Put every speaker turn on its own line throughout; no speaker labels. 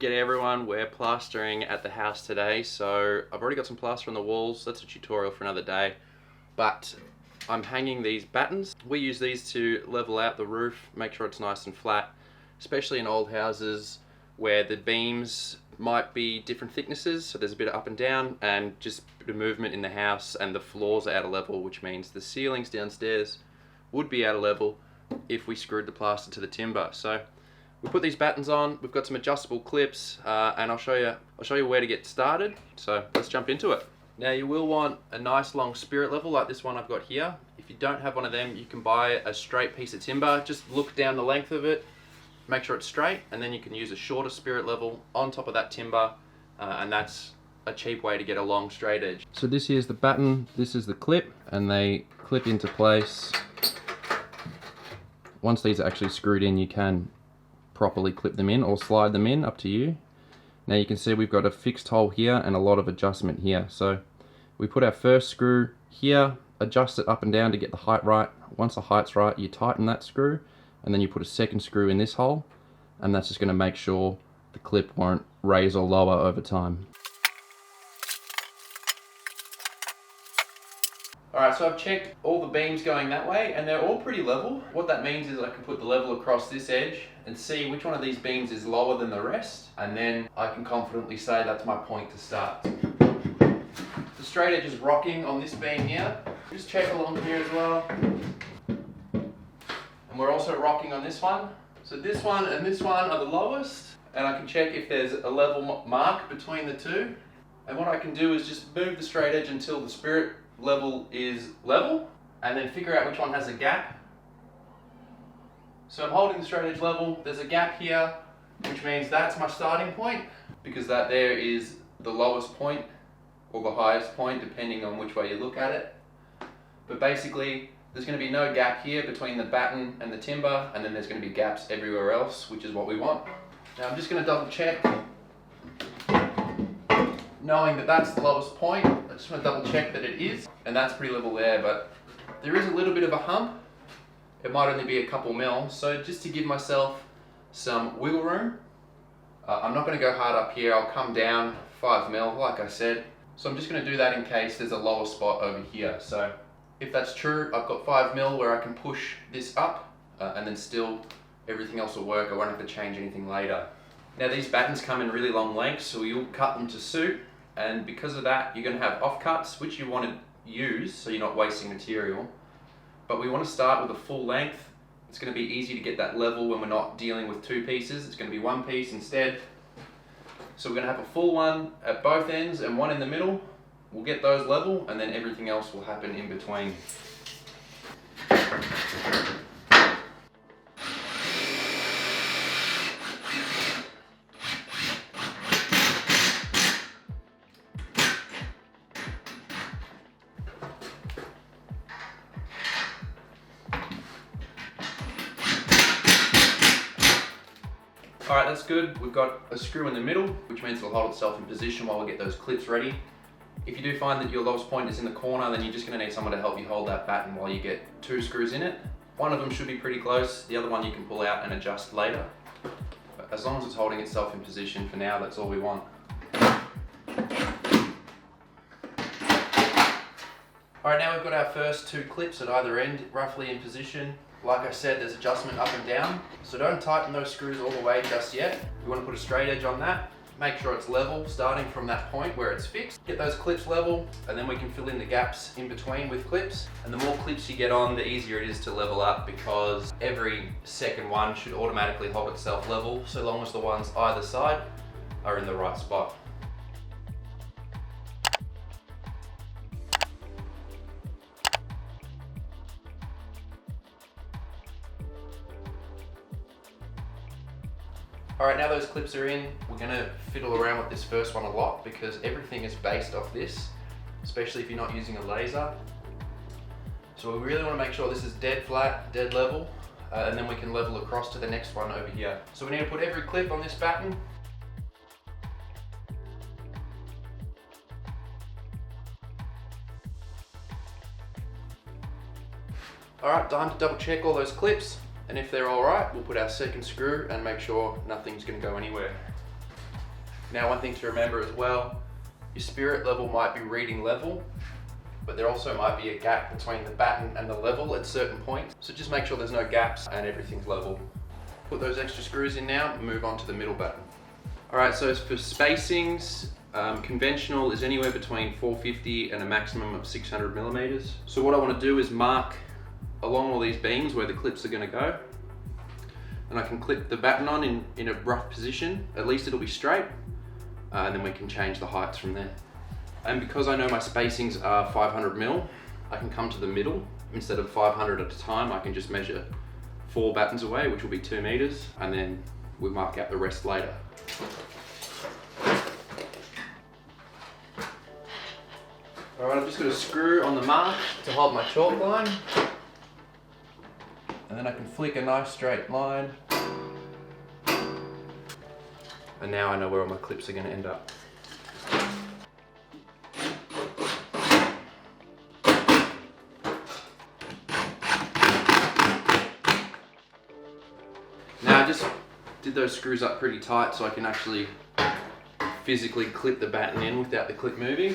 G'day everyone, we're plastering at the house today, so I've already got some plaster on the walls. That's a tutorial for another day, but I'm hanging these battens. We use these to level out the roof, make sure it's nice and flat, especially in old houses where the beams might be different thicknesses, so there's a bit of up and down and just a bit of movement in the house, and the floors are out of level, which means the ceilings downstairs would be out of level if we screwed the plaster to the timber. So we put these battens on, we've got some adjustable clips, and I'll show you where to get started. So let's jump into it. Now you will want a nice long spirit level like this one I've got here. If you don't have one of them, you can buy a straight piece of timber. Just look down the length of it, make sure it's straight, and then you can use a shorter spirit level on top of that timber, and that's a cheap way to get a long straight edge. So this here's the batten, this is the clip, and they clip into place. Once these are actually screwed in, you can properly clip them in or slide them in, up to you. Now you can see we've got a fixed hole here and a lot of adjustment here. So we put our first screw here, adjust it up and down to get the height right. Once the height's right, you tighten that screw, and then you put a second screw in this hole, and that's just going to make sure the clip won't raise or lower over time. Alright, so I've checked all the beams going that way and they're all pretty level. What that means is I can put the level across this edge and see which one of these beams is lower than the rest, and then I can confidently say that's my point to start. The straight edge is rocking on this beam here. Just check along here as well. And we're also rocking on this one. So this one and this one are the lowest, and I can check if there's a level mark between the two. And what I can do is just move the straight edge until the spirit level is level, and then figure out which one has a gap. So I'm holding the straight edge level, there's a gap here, which means that's my starting point, because that there is the lowest point or the highest point depending on which way you look at it. But basically there's going to be no gap here between the batten and the timber, and then there's going to be gaps everywhere else, which is what we want. Now I'm just going to double check, knowing that that's the lowest point. I just want to double check that it is, and that's pretty level there, but there is a little bit of a hump. It might only be a couple mil, so just to give myself some wiggle room, I'm not going to go hard up here. I'll come down 5 mil like I said, so I'm just going to do that in case there's a lower spot over here. So if that's true, I've got 5 mil where I can push this up, and then still everything else will work. I won't have to change anything later. Now these battens come in really long lengths, so you'll cut them to suit. And because of that, you're going to have offcuts, which you want to use so you're not wasting material. But we want to start with a full length. It's going to be easy to get that level when we're not dealing with two pieces. It's going to be one piece instead. So we're going to have a full one at both ends and one in the middle. We'll get those level, and then everything else will happen in between. Alright, that's good. We've got a screw in the middle, which means it'll hold itself in position while we get those clips ready. If you do find that your lowest point is in the corner, then you're just going to need someone to help you hold that batten while you get 2 screws in it. One of them should be pretty close, the other one you can pull out and adjust later. But as long as it's holding itself in position for now, that's all we want. Alright, now we've got our first 2 clips at either end roughly in position. Like I said, there's adjustment up and down, so don't tighten those screws all the way just yet. You want to put a straight edge on that, make sure it's level starting from that point where it's fixed. Get those clips level, and then we can fill in the gaps in between with clips. And the more clips you get on, the easier it is to level up, because every second one should automatically hold itself level, so long as the ones either side are in the right spot. Alright, now those clips are in, we're going to fiddle around with this first one a lot, because everything is based off this, especially if you're not using a laser. So we really want to make sure this is dead flat, dead level, and then we can level across to the next one over here. So we need to put every clip on this batten. Alright, time to double check all those clips. And if they're all right, we'll put our second screw and make sure nothing's going to go anywhere. Now, one thing to remember as well, your spirit level might be reading level, but there also might be a gap between the batten and the level at certain points. So just make sure there's no gaps and everything's level. Put those extra screws in now and move on to the middle batten. All right, so for spacings, conventional is anywhere between 450 and a maximum of 600 millimeters. So what I want to do is mark along all these beams where the clips are going to go. And I can clip the batten on in a rough position. At least it'll be straight. And then we can change the heights from there. And because I know my spacings are 500 mil, I can come to the middle. Instead of 500 at a time, I can just measure 4 battens away, which will be 2 meters, and then we'll mark out the rest later. All right, I've just got a screw on the mark to hold my chalk line. And then I can flick a nice straight line. And now I know where all my clips are going to end up. Now I just did those screws up pretty tight so I can actually physically clip the batten in without the clip moving.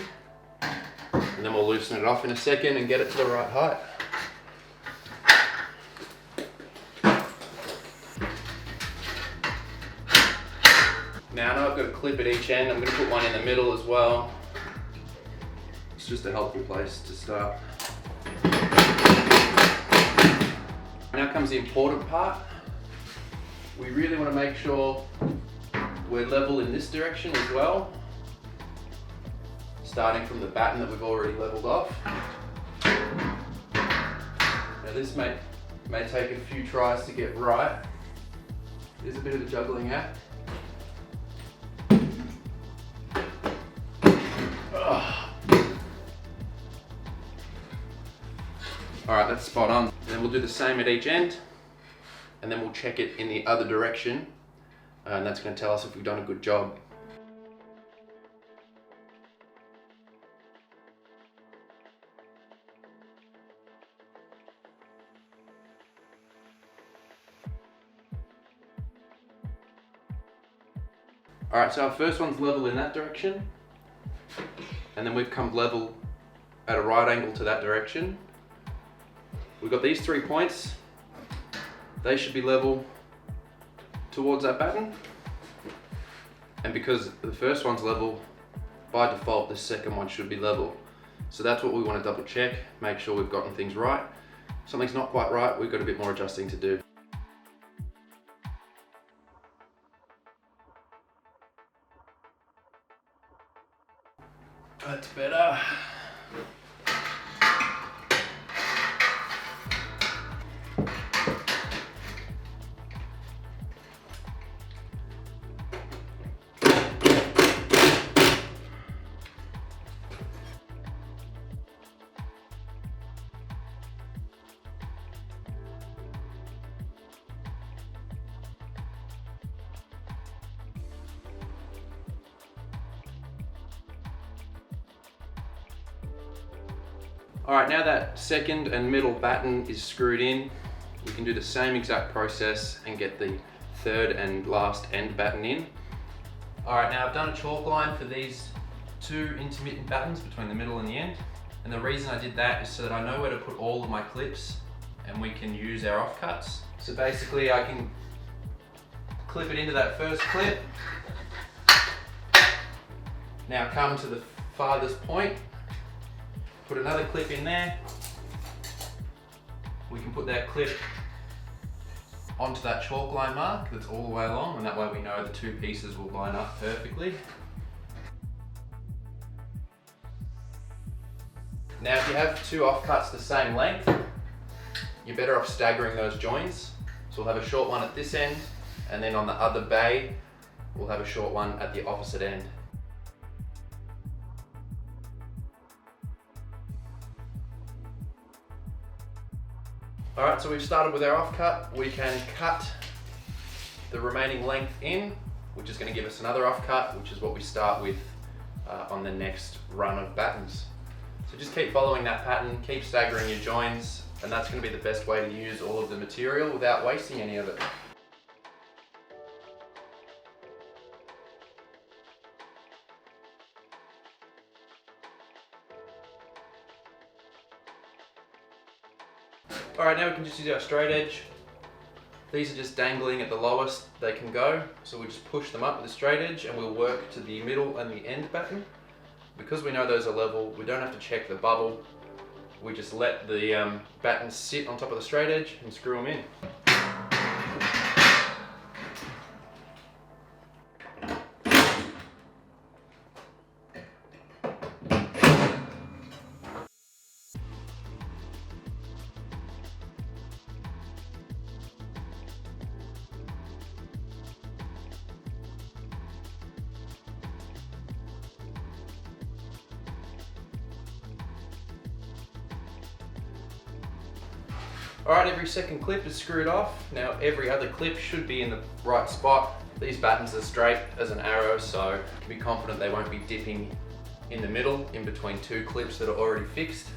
And then we'll loosen it off in a second and get it to the right height. Now I know I've got a clip at each end. I'm going to put one in the middle as well. It's just a helpful place to start. Now comes the important part. We really want to make sure we're level in this direction as well. Starting from the batten that we've already leveled off. Now this may take a few tries to get right. There's a bit of a juggling act. Alright, that's spot on. Then we'll do the same at each end, and then we'll check it in the other direction, and that's going to tell us if we've done a good job. Alright, so our first one's level in that direction, and then we've come level at a right angle to that direction. We've got these 3 points. They should be level towards that batten. And because the first one's level, by default the second one should be level. So that's what we want to double check, make sure we've gotten things right. If something's not quite right, we've got a bit more adjusting to do. That's better. Alright, now that second and middle batten is screwed in, we can do the same exact process and get the third and last end batten in. Alright, now I've done a chalk line for these 2 intermittent battens between the middle and the end. And the reason I did that is so that I know where to put all of my clips and we can use our offcuts. So basically I can clip it into that first clip. Now come to the farthest point. Put another clip in there. We can put that clip onto that chalk line mark that's all the way along, and that way we know the 2 pieces will line up perfectly. Now if you have 2 offcuts the same length, you're better off staggering those joints. So we'll have a short one at this end, and then on the other bay, we'll have a short one at the opposite end. Alright, so we've started with our offcut. We can cut the remaining length in, which is going to give us another offcut, which is what we start with on the next run of battens. So just keep following that pattern, keep staggering your joins, and that's going to be the best way to use all of the material without wasting any of it. Alright, now we can just use our straight edge. These are just dangling at the lowest they can go, so we just push them up with the straight edge and we'll work to the middle and the end batten. Because we know those are level, we don't have to check the bubble. We just let the battens sit on top of the straight edge and screw them in. Alright, every second clip is screwed off. Now every other clip should be in the right spot. These battens are straight as an arrow, so you can be confident they won't be dipping in the middle, in between two clips that are already fixed.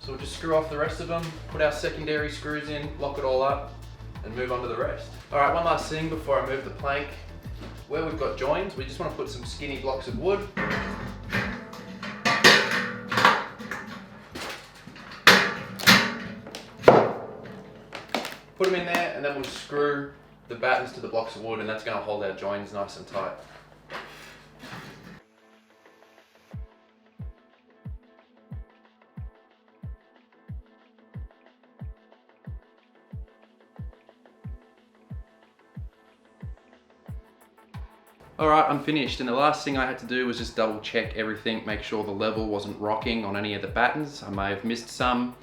So we'll just screw off the rest of them, put our secondary screws in, lock it all up, and move on to the rest. Alright, one last thing before I move the plank. Where we've got joins, we just want to put some skinny blocks of wood. Put them in there and then we'll screw the battens to the blocks of wood, and that's going to hold our joins nice and tight. Alright, I'm finished, and the last thing I had to do was just double check everything, make sure the level wasn't rocking on any of the battens. I may have missed some,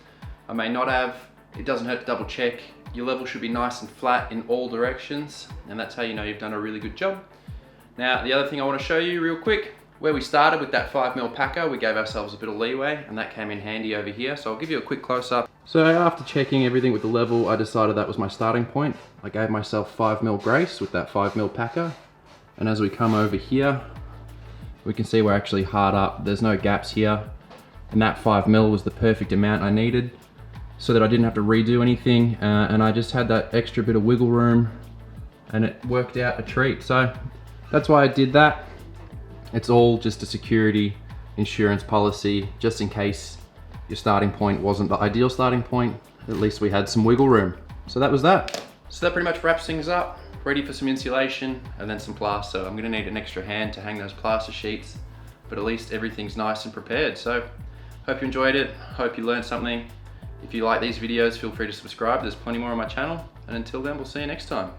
I may not have. It doesn't hurt to double check. Your level should be nice and flat in all directions, and that's how you know you've done a really good job. Now, the other thing I want to show you real quick, where we started with that 5mm packer, we gave ourselves a bit of leeway, and that came in handy over here. So I'll give you a quick close-up. So after checking everything with the level, I decided that was my starting point. I gave myself 5mm grace with that 5mm packer, and as we come over here, we can see we're actually hard up. There's no gaps here, and that 5mm was the perfect amount I needed, so that I didn't have to redo anything, and I just had that extra bit of wiggle room, and it worked out a treat. So that's why I did that. It's all just a security insurance policy, just in case your starting point wasn't the ideal starting point. At least we had some wiggle room. So that was that. So that pretty much wraps things up. Ready for some insulation and then some plaster. I'm gonna need an extra hand to hang those plaster sheets, but at least everything's nice and prepared. So hope you enjoyed it, hope you learned something. If you like these videos, feel free to subscribe. There's plenty more on my channel. And until then, we'll see you next time.